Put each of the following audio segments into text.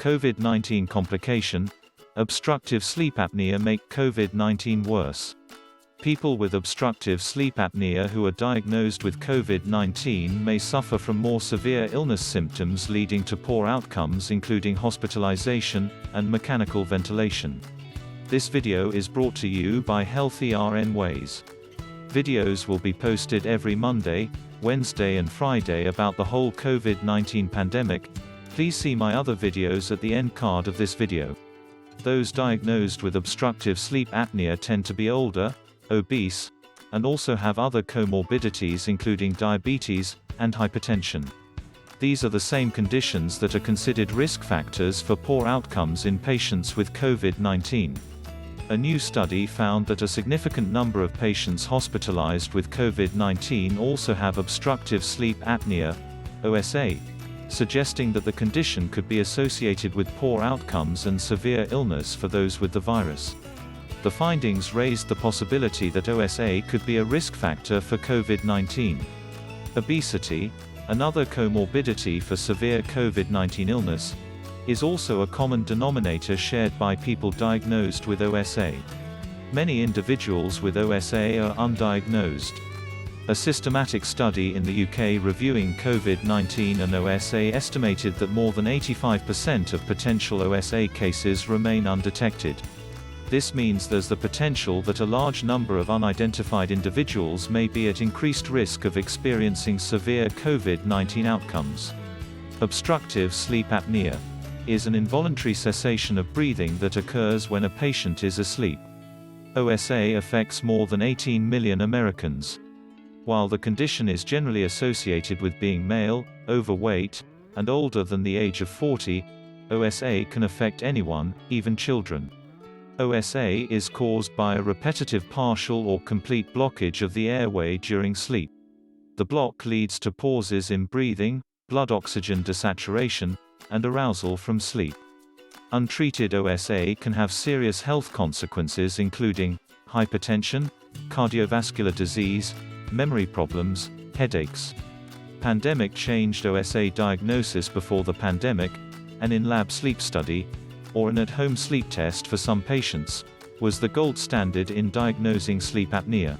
COVID-19 complication, obstructive sleep apnea make COVID-19 worse. People with obstructive sleep apnea who are diagnosed with COVID-19 may suffer from more severe illness symptoms leading to poor outcomes including hospitalization and mechanical ventilation. This video is brought to you by HealthyRN Ways. Videos will be posted every Monday, Wednesday and Friday about the whole COVID-19 pandemic. Please see my other videos at the end card of this video. Those diagnosed with obstructive sleep apnea tend to be older, obese, and also have other comorbidities including diabetes and hypertension. These are the same conditions that are considered risk factors for poor outcomes in patients with COVID-19. A new study found that a significant number of patients hospitalized with COVID-19 also have obstructive sleep apnea, OSA, suggesting that the condition could be associated with poor outcomes and severe illness for those with the virus. The findings raised the possibility that OSA could be a risk factor for COVID-19. Obesity, another comorbidity for severe COVID-19 illness, is also a common denominator shared by people diagnosed with OSA. Many individuals with OSA are undiagnosed. A systematic study in the UK reviewing COVID-19 and OSA estimated that more than 85% of potential OSA cases remain undetected. This means there's the potential that a large number of unidentified individuals may be at increased risk of experiencing severe COVID-19 outcomes. Obstructive sleep apnea is an involuntary cessation of breathing that occurs when a patient is asleep. OSA affects more than 18 million Americans. While the condition is generally associated with being male, overweight, and older than the age of 40, OSA can affect anyone, even children. OSA is caused by a repetitive partial or complete blockage of the airway during sleep. The block leads to pauses in breathing, blood oxygen desaturation, and arousal from sleep. Untreated OSA can have serious health consequences including hypertension, cardiovascular disease, memory problems, headaches. Pandemic changed OSA diagnosis before the pandemic. An in-lab sleep study, or an at-home sleep test for some patients, was the gold standard in diagnosing sleep apnea.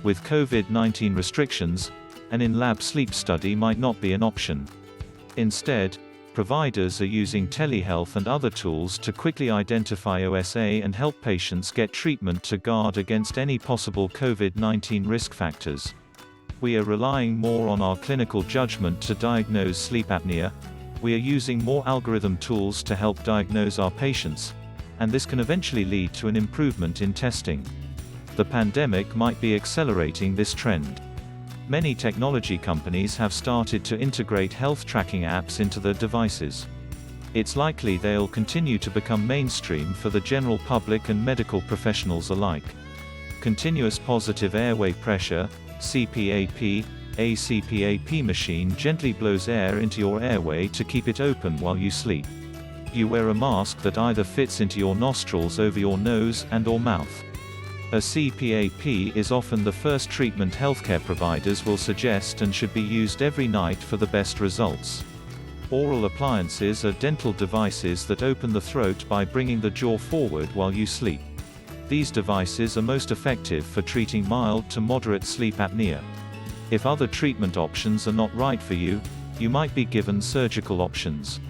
With COVID-19 restrictions, an in-lab sleep study might not be an option. Instead, providers are using telehealth and other tools to quickly identify OSA and help patients get treatment to guard against any possible COVID-19 risk factors. We are relying more on our clinical judgment to diagnose sleep apnea. We are using more algorithm tools to help diagnose our patients, and this can eventually lead to an improvement in testing. The pandemic might be accelerating this trend. Many technology companies have started to integrate health tracking apps into their devices. It's likely they'll continue to become mainstream for the general public and medical professionals alike. Continuous positive airway pressure, CPAP, a CPAP machine gently blows air into your airway to keep it open while you sleep. You wear a mask that either fits into your nostrils over your nose and/or mouth. A CPAP is often the first treatment healthcare providers will suggest and should be used every night for the best results. Oral appliances are dental devices that open the throat by bringing the jaw forward while you sleep. These devices are most effective for treating mild to moderate sleep apnea. If other treatment options are not right for you, you might be given surgical options.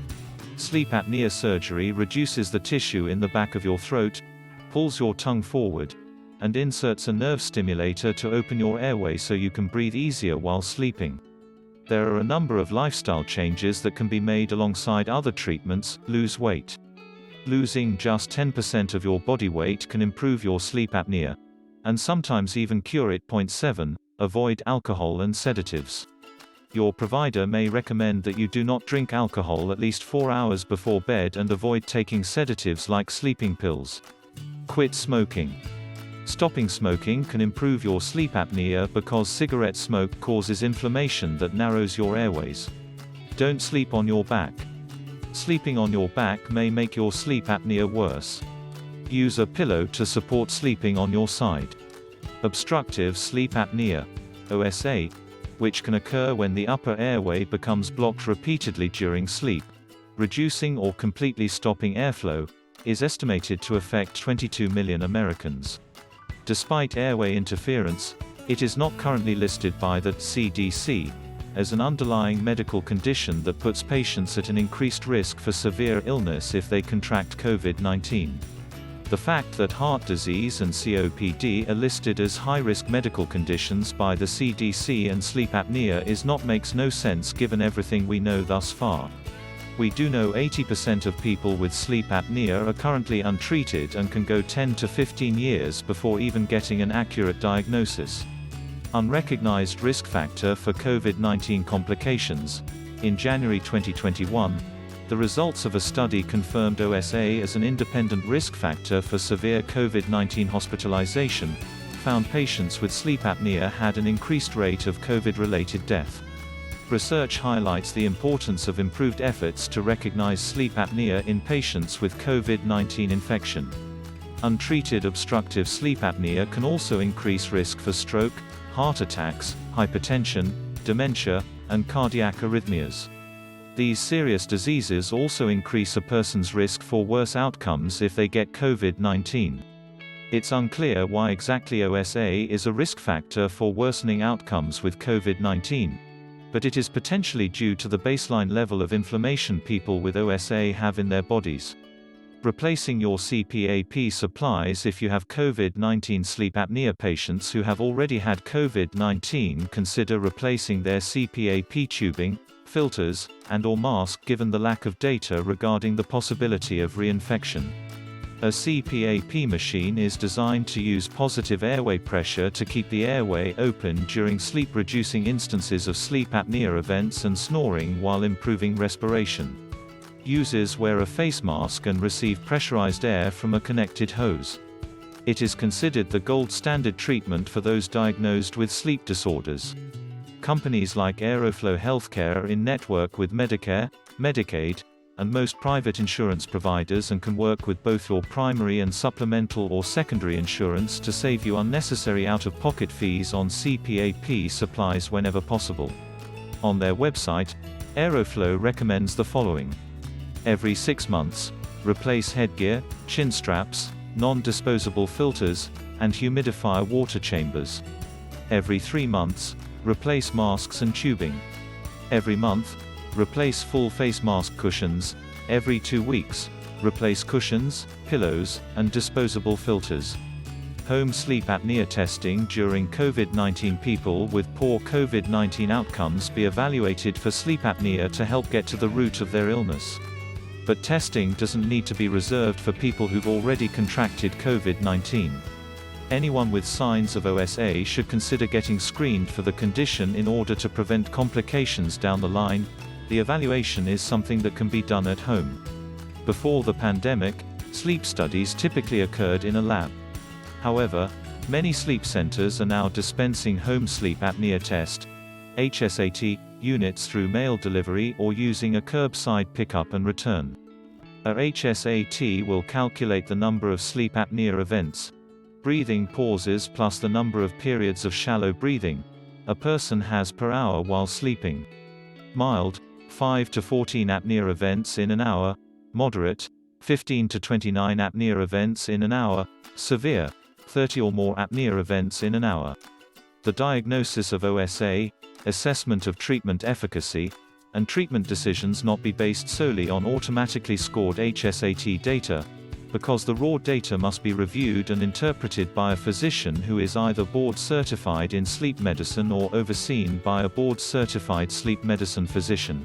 Sleep apnea surgery reduces the tissue in the back of your throat, pulls your tongue forward, and inserts a nerve stimulator to open your airway so you can breathe easier while sleeping. There are a number of lifestyle changes that can be made alongside other treatments. Lose weight. Losing just 10% of your body weight can improve your sleep apnea, and sometimes even cure it. 7. Avoid alcohol and sedatives. Your provider may recommend that you do not drink alcohol at least 4 hours before bed and avoid taking sedatives like sleeping pills. Quit smoking. Stopping smoking can improve your sleep apnea because cigarette smoke causes inflammation that narrows your airways. Don't sleep on your back. Sleeping on your back may make your sleep apnea worse. Use a pillow to support sleeping on your side. Obstructive sleep apnea, OSA, which can occur when the upper airway becomes blocked repeatedly during sleep, reducing or completely stopping airflow, is estimated to affect 22 million Americans. Despite airway interference, it is not currently listed by the CDC as an underlying medical condition that puts patients at an increased risk for severe illness if they contract COVID-19. The fact that heart disease and COPD are listed as high-risk medical conditions by the CDC and sleep apnea makes no sense given everything we know thus far. We do know 80% of people with sleep apnea are currently untreated and can go 10 to 15 years before even getting an accurate diagnosis. Unrecognized risk factor for COVID-19 complications. In January 2021, the results of a study confirmed OSA as an independent risk factor for severe COVID-19 hospitalization, found patients with sleep apnea had an increased rate of COVID-related death. Research highlights the importance of improved efforts to recognize sleep apnea in patients with COVID-19 infection. Untreated obstructive sleep apnea can also increase risk for stroke, heart attacks, hypertension, dementia, and cardiac arrhythmias. These serious diseases also increase a person's risk for worse outcomes if they get COVID-19. It's unclear why exactly OSA is a risk factor for worsening outcomes with COVID-19. But it is potentially due to the baseline level of inflammation people with OSA have in their bodies. Replacing your CPAP supplies. If you have COVID-19 sleep apnea patients who have already had COVID-19, consider replacing their CPAP tubing, filters, and/or mask given the lack of data regarding the possibility of reinfection. A CPAP machine is designed to use positive airway pressure to keep the airway open during sleep-reducing instances of sleep apnea events and snoring while improving respiration. Users wear a face mask and receive pressurized air from a connected hose. It is considered the gold standard treatment for those diagnosed with sleep disorders. Companies like Aeroflow Healthcare are in network with Medicare, Medicaid, and most private insurance providers and can work with both your primary and supplemental or secondary insurance to save you unnecessary out-of-pocket fees on CPAP supplies whenever possible. On their website, Aeroflow recommends the following. Every 6 months, replace headgear, chin straps, non-disposable filters, and humidifier water chambers. Every 3 months, replace masks and tubing. Every month, replace full face mask cushions. Every 2 weeks, replace cushions, pillows, and disposable filters. Home sleep apnea testing during COVID-19. People with poor COVID-19 outcomes be evaluated for sleep apnea to help get to the root of their illness. But testing doesn't need to be reserved for people who've already contracted COVID-19. Anyone with signs of OSA should consider getting screened for the condition in order to prevent complications down the line. The evaluation is something that can be done at home. Before the pandemic, sleep studies typically occurred in a lab. However, many sleep centers are now dispensing home sleep apnea test (HSAT) units through mail delivery or using a curbside pickup and return. A HSAT will calculate the number of sleep apnea events, breathing pauses plus the number of periods of shallow breathing a person has per hour while sleeping. Mild, 5 to 14 apnea events in an hour. Moderate, 15 to 29 apnea events in an hour. Severe, 30 or more apnea events in an hour. The diagnosis of OSA, assessment of treatment efficacy, and treatment decisions not be based solely on automatically scored HSAT data, because the raw data must be reviewed and interpreted by a physician who is either board-certified in sleep medicine or overseen by a board-certified sleep medicine physician.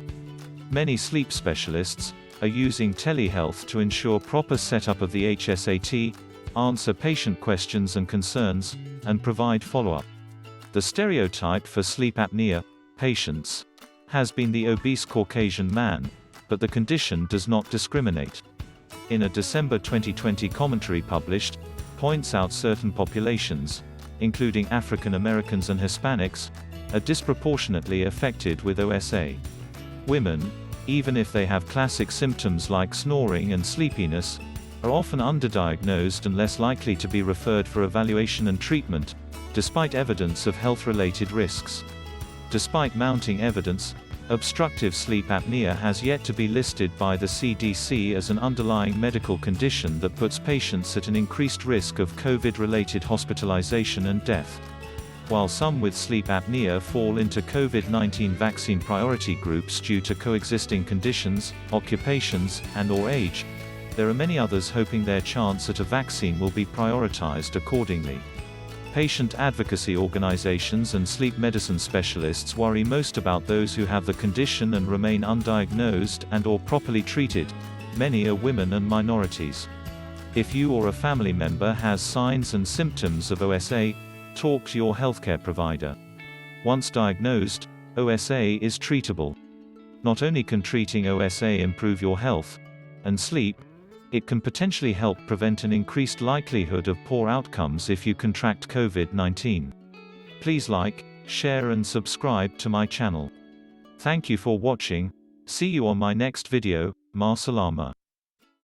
Many sleep specialists are using telehealth to ensure proper setup of the HSAT, answer patient questions and concerns, and provide follow-up. The stereotype for sleep apnea patients has been the obese Caucasian man, but the condition does not discriminate. In a December 2020 commentary published, points out certain populations, including African Americans and Hispanics, are disproportionately affected with OSA. Women, even if they have classic symptoms like snoring and sleepiness, are often underdiagnosed and less likely to be referred for evaluation and treatment, despite evidence of health-related risks. Despite mounting evidence, Obstructive sleep apnea has yet to be listed by the CDC as an underlying medical condition that puts patients at an increased risk of COVID-related hospitalization and death. While some with sleep apnea fall into COVID-19 vaccine priority groups due to coexisting conditions, occupations, and/or age, there are many others hoping their chance at a vaccine will be prioritized accordingly. Patient advocacy organizations and sleep medicine specialists worry most about those who have the condition and remain undiagnosed and/or properly treated. Many are women and minorities. If you or a family member has signs and symptoms of OSA, talk to your healthcare provider. Once diagnosed, OSA is treatable. Not only can treating OSA improve your health and sleep, it can potentially help prevent an increased likelihood of poor outcomes if you contract COVID-19. Please like, share and subscribe to my channel. Thank you for watching. See you on my next video. Ma salama.